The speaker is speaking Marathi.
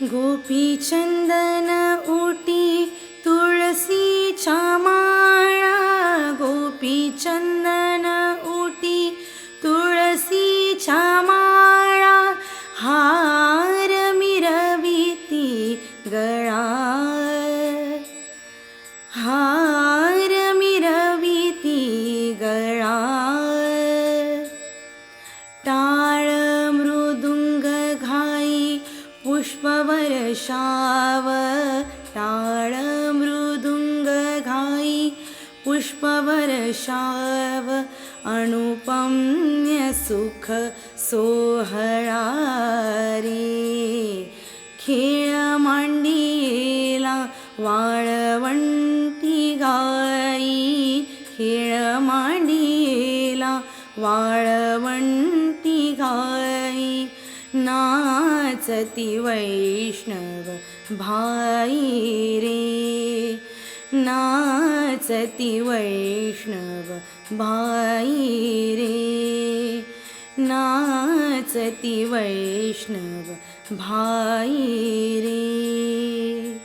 गोपीचंदन उटी तुळशीच्या माळा, गोपीचंदन उटी तुळशीच्या माळा, हार मिरविती गळा, हार मिरविती गळा. टाळ मृदुंग घाई पुष्पवर्षाव, टाळ मृदुंग घाई पुष्पवर्षाव, अनुपम्य सुख सोहळा रे. खेळ मांडियेला वाळवंटी गाई, खेळ मांडियेला वाळवंटी गाई, नाचती वैष्णव भाई रे, नाचती वैष्णव भाई रे, नाचती वैष्णव भाई रे.